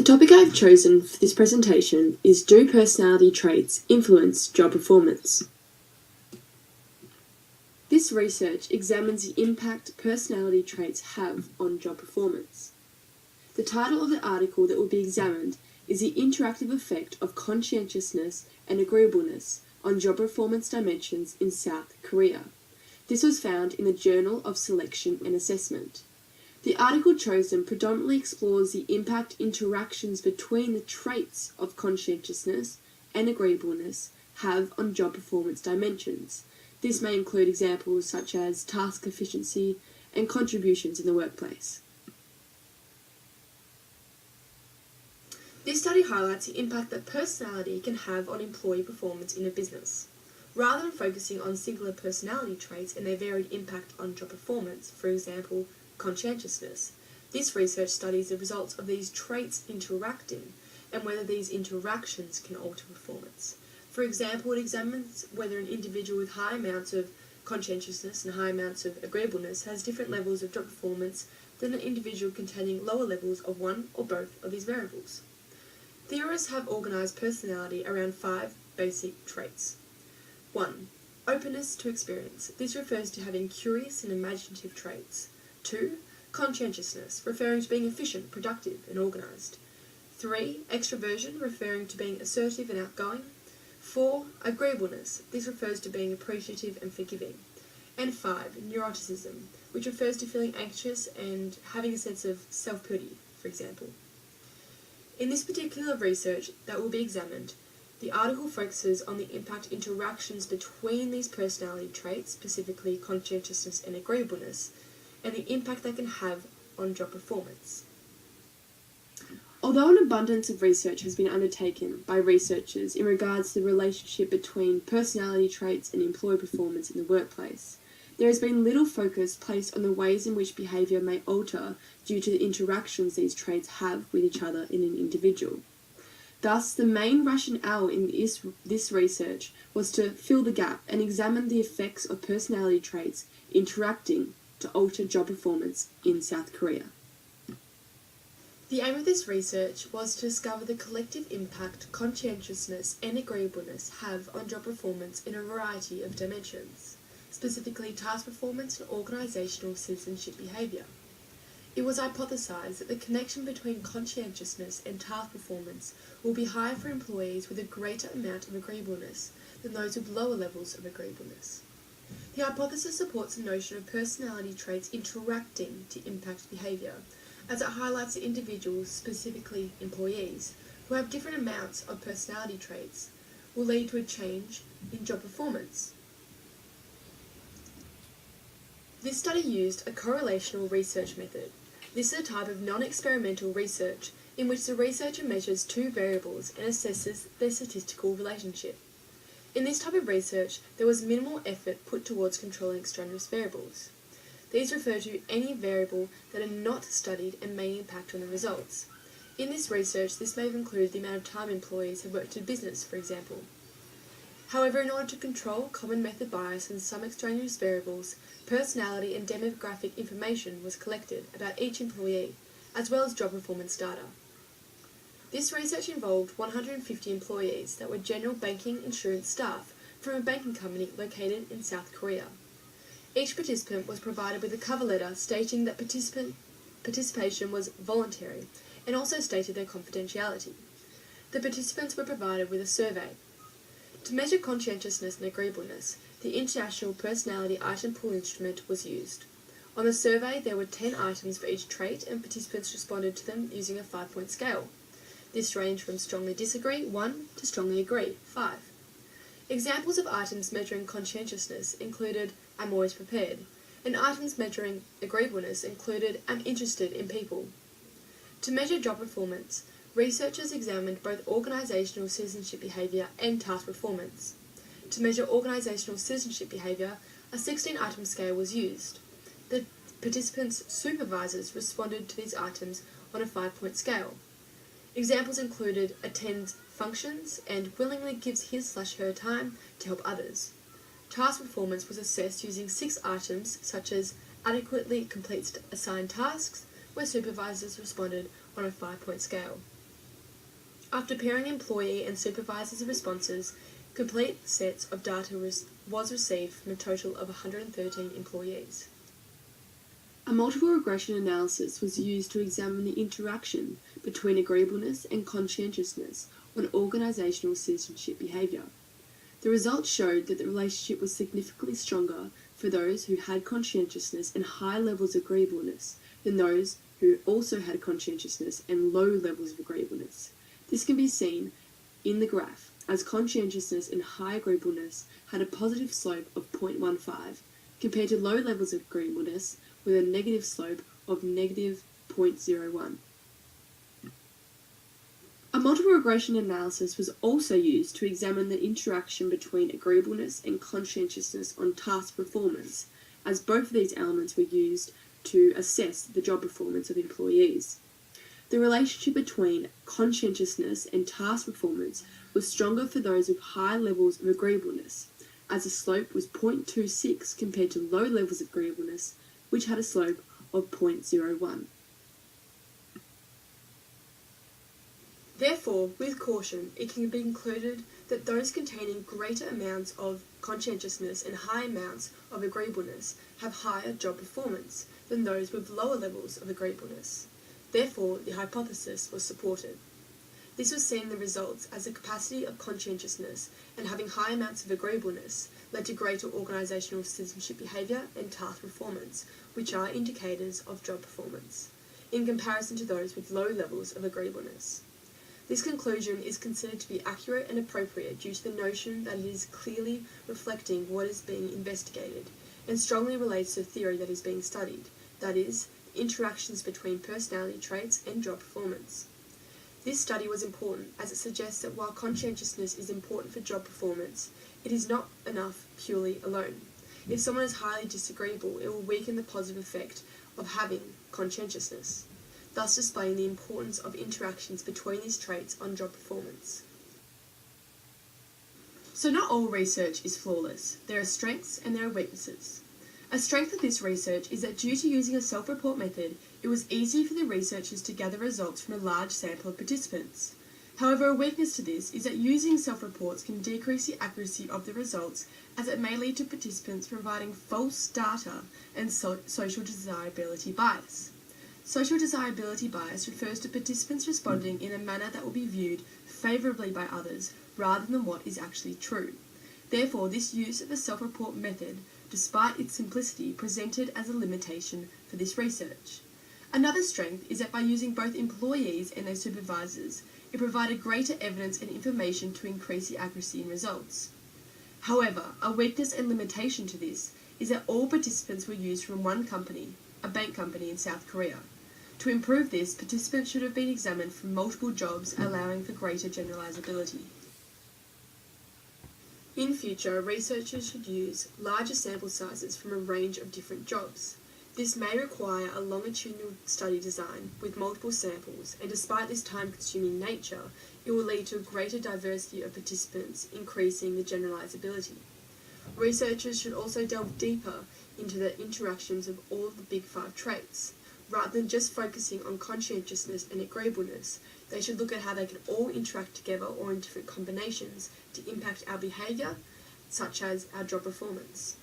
topic I've chosen for this presentation is Do Personality Traits Influence Job Performance? This research examines the impact personality traits have on job performance. The title of the article that will be examined is The Interactive Effect of Conscientiousness and Agreeableness on Job Performance Dimensions in South Korea. This was found in the Journal of Selection and Assessment. The article chosen predominantly explores the impact interactions between the traits of conscientiousness and agreeableness have on job performance dimensions. This may include examples such as task efficiency and contributions in the workplace. This study highlights the impact that personality can have on employee performance in a business. Rather than focusing on singular personality traits and their varied impact on job performance, for example, conscientiousness, this research studies the results of these traits interacting and whether these interactions can alter performance. For example, it examines whether an individual with high amounts of conscientiousness and high amounts of agreeableness has different levels of job performance than an individual containing lower levels of one or both of these variables. Theorists have organised personality around 5 basic traits. 1. Openness to experience. This refers to having curious and imaginative traits. 2. Conscientiousness, referring to being efficient, productive, and organised. 3. Extroversion, referring to being assertive and outgoing. 4. Agreeableness. This refers to being appreciative and forgiving. And 5. Neuroticism, which refers to feeling anxious and having a sense of self-pity, for example. In this particular research that will be examined, the article focuses on the impact interactions between these personality traits, specifically conscientiousness and agreeableness, and the impact they can have on job performance. Although an abundance of research has been undertaken by researchers in regards to the relationship between personality traits and employee performance in the workplace, there has been little focus placed on the ways in which behaviour may alter due to the interactions these traits have with each other in an individual. Thus, the main rationale in this research was to fill the gap and examine the effects of personality traits interacting to alter job performance in South Korea. The aim of this research was to discover the collective impact conscientiousness and agreeableness have on job performance in a variety of dimensions, specifically task performance and organisational citizenship behaviour. It was hypothesised that the connection between conscientiousness and task performance will be higher for employees with a greater amount of agreeableness than those with lower levels of agreeableness. The hypothesis supports the notion of personality traits interacting to impact behaviour, as it highlights that individuals, specifically employees, who have different amounts of personality traits will lead to a change in job performance. This study used a correlational research method. This is a type of non-experimental research in which the researcher measures 2 variables and assesses their statistical relationship. In this type of research, there was minimal effort put towards controlling extraneous variables. These refer to any variable that are not studied and may impact on the results. In this research, this may have included the amount of time employees have worked in business, for example. However, in order to control common method bias and some extraneous variables, personality and demographic information was collected about each employee, as well as job performance data. This research involved 150 employees that were general banking insurance staff from a banking company located in South Korea. Each participant was provided with a cover letter stating that participation was voluntary and also stated their confidentiality. The participants were provided with a survey. To measure conscientiousness and agreeableness, the International Personality Item Pool instrument was used. On the survey, there were 10 items for each trait, and participants responded to them using a 5-point scale. This ranged from strongly disagree, 1, to strongly agree, 5. Examples of items measuring conscientiousness included I'm always prepared, and items measuring agreeableness included I'm interested in people. To measure job performance, researchers examined both organisational citizenship behaviour and task performance. To measure organisational citizenship behaviour, a 16-item scale was used. The participants' supervisors responded to these items on a 5-point scale. Examples included attends functions and willingly gives his/her time to help others. Task performance was assessed using 6 items such as adequately completes assigned tasks, where supervisors responded on a 5-point scale. After pairing employee and supervisor's responses, complete sets of data was received from a total of 113 employees. A multiple regression analysis was used to examine the interaction between agreeableness and conscientiousness on organisational citizenship behaviour. The results showed that the relationship was significantly stronger for those who had conscientiousness and high levels of agreeableness than those who also had conscientiousness and low levels of agreeableness. This can be seen in the graph, as conscientiousness and high agreeableness had a positive slope of 0.15, compared to low levels of agreeableness with a negative slope of negative 0.01. A multiple regression analysis was also used to examine the interaction between agreeableness and conscientiousness on task performance, as both of these elements were used to assess the job performance of employees. The relationship between conscientiousness and task performance was stronger for those with high levels of agreeableness, as the slope was 0.26 compared to low levels of agreeableness, which had a slope of 0.01. Therefore, with caution, it can be concluded that those containing greater amounts of conscientiousness and high amounts of agreeableness have higher job performance than those with lower levels of agreeableness. Therefore, the hypothesis was supported. This was seen in the results as the capacity of conscientiousness and having high amounts of agreeableness led to greater organisational citizenship behaviour and task performance, which are indicators of job performance, in comparison to those with low levels of agreeableness. This conclusion is considered to be accurate and appropriate due to the notion that it is clearly reflecting what is being investigated, and strongly relates to the theory that is being studied, that is, interactions between personality traits and job performance. This study was important as it suggests that while conscientiousness is important for job performance, it is not enough purely alone. If someone is highly disagreeable, it will weaken the positive effect of having conscientiousness, thus displaying the importance of interactions between these traits on job performance. So not all research is flawless. There are strengths and there are weaknesses. A strength of this research is that due to using a self-report method, it was easy for the researchers to gather results from a large sample of participants. However, a weakness to this is that using self-reports can decrease the accuracy of the results, as it may lead to participants providing false data and social desirability bias. Social desirability bias refers to participants responding in a manner that will be viewed favourably by others rather than what is actually true. Therefore, this use of a self-report method, despite its simplicity, presented as a limitation for this research. Another strength is that by using both employees and their supervisors, it provided greater evidence and information to increase the accuracy in results. However, a weakness and limitation to this is that all participants were used from one company, a bank company in South Korea. To improve this, participants should have been examined from multiple jobs, allowing for greater generalizability. In future, researchers should use larger sample sizes from a range of different jobs. This may require a longitudinal study design with multiple samples, and despite this time-consuming nature, it will lead to a greater diversity of participants, increasing the generalizability. Researchers should also delve deeper into the interactions of all of the Big Five traits. Rather than just focusing on conscientiousness and agreeableness, they should look at how they can all interact together or in different combinations to impact our behaviour, such as our job performance.